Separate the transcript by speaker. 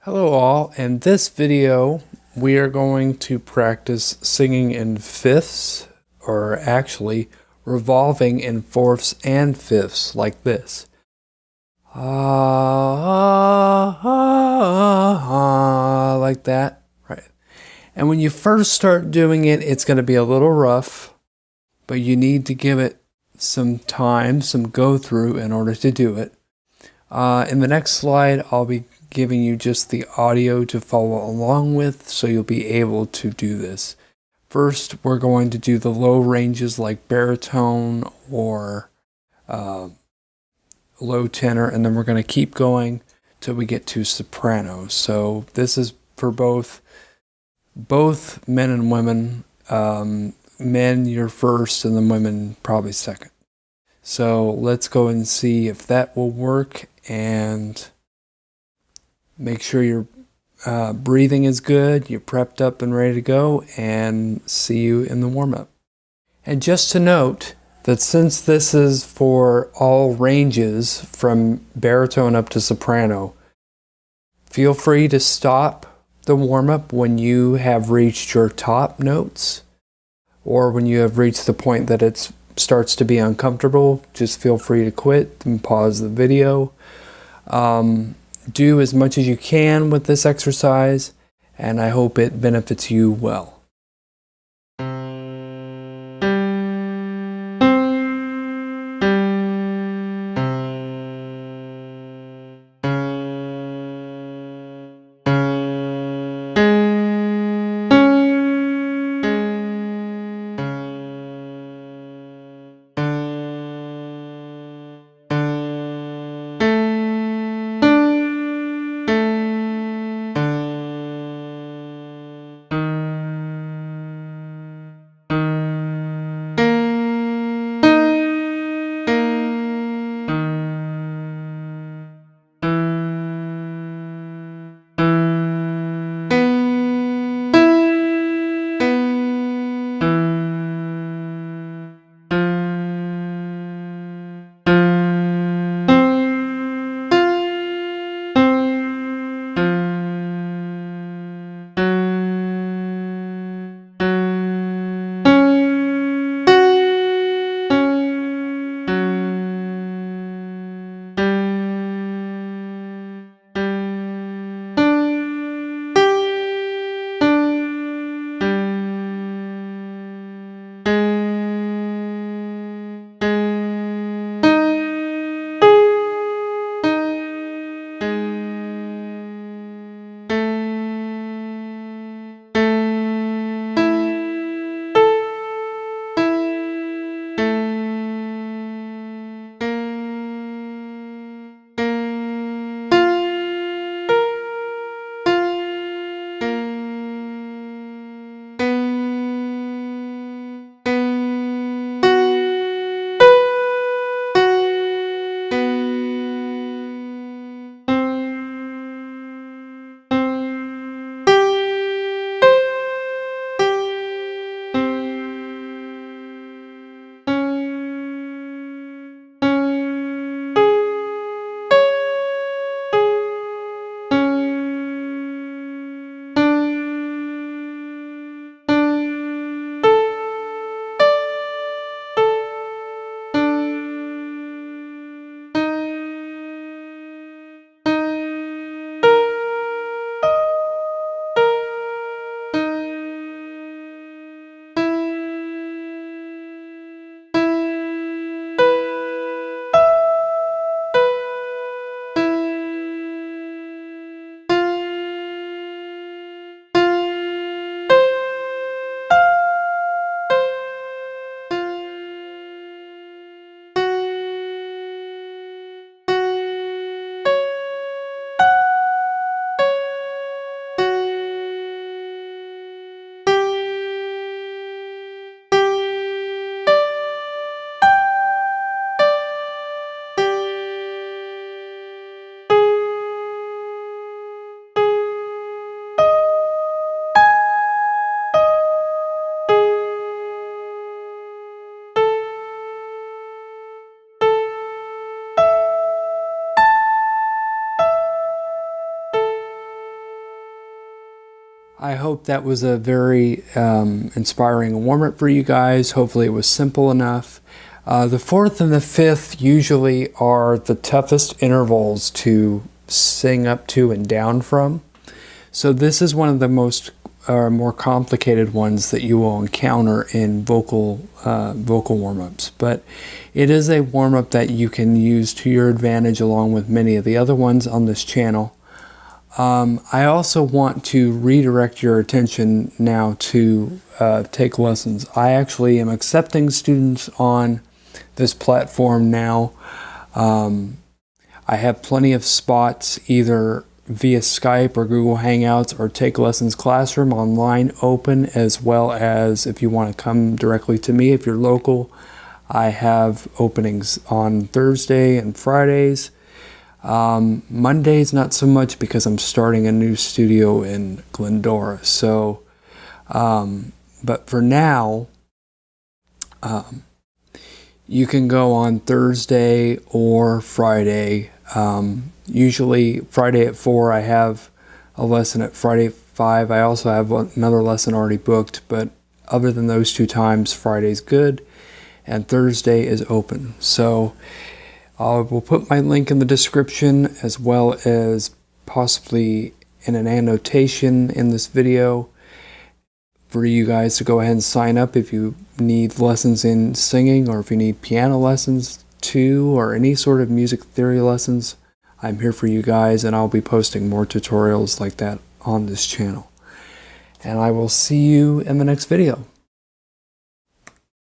Speaker 1: Hello all, in this video we are going to practice singing in fifths, or actually revolving in fourths and fifths like this. Like that, right? And when you first start doing it, it's going to be a little rough, but you need to give it some time, some go through in order to do it. In the next slide, I'll be giving you just the audio to follow along with, so you'll be able to do this. First, we're going to do the low ranges like baritone or low tenor, and then we're going to keep going till we get to soprano. So this is for both men and women. Men, you're first, and then women probably second. So let's go and see if that will work, and make sure your breathing is good, you're prepped up and ready to go, and see you in the warm-up. And just to note that since this is for all ranges from baritone up to soprano, feel free to stop the warm-up when you have reached your top notes, or when you have reached the point that it starts to be uncomfortable. Just feel free to quit and pause the video. Do as much as you can with this exercise, and I hope it benefits you well. I hope that was a very inspiring warm-up for you guys. Hopefully it was simple enough. The fourth and the fifth usually are the toughest intervals to sing up to and down from. So this is one of the more complicated ones that you will encounter in vocal warm-ups. But it is a warm-up that you can use to your advantage along with many of the other ones on this channel. I also want to redirect your attention now to take lessons. I actually am accepting students on this platform now. I have plenty of spots either via Skype or Google Hangouts or Take Lessons Classroom online open, as well as if you want to come directly to me if you're local. I have openings on Thursday and Fridays. Mondays not so much because I'm starting a new studio in Glendora. So, but for now, you can go on Thursday or Friday. Usually Friday at 4, I have a lesson. At Friday at 5, I also have another lesson already booked, but other than those two times, Friday's good and Thursday is open. So I will put my link in the description, as well as possibly in an annotation in this video, for you guys to go ahead and sign up if you need lessons in singing, or if you need piano lessons too, or any sort of music theory lessons. I'm here for you guys, and I'll be posting more tutorials like that on this channel. And I will see you in the next video.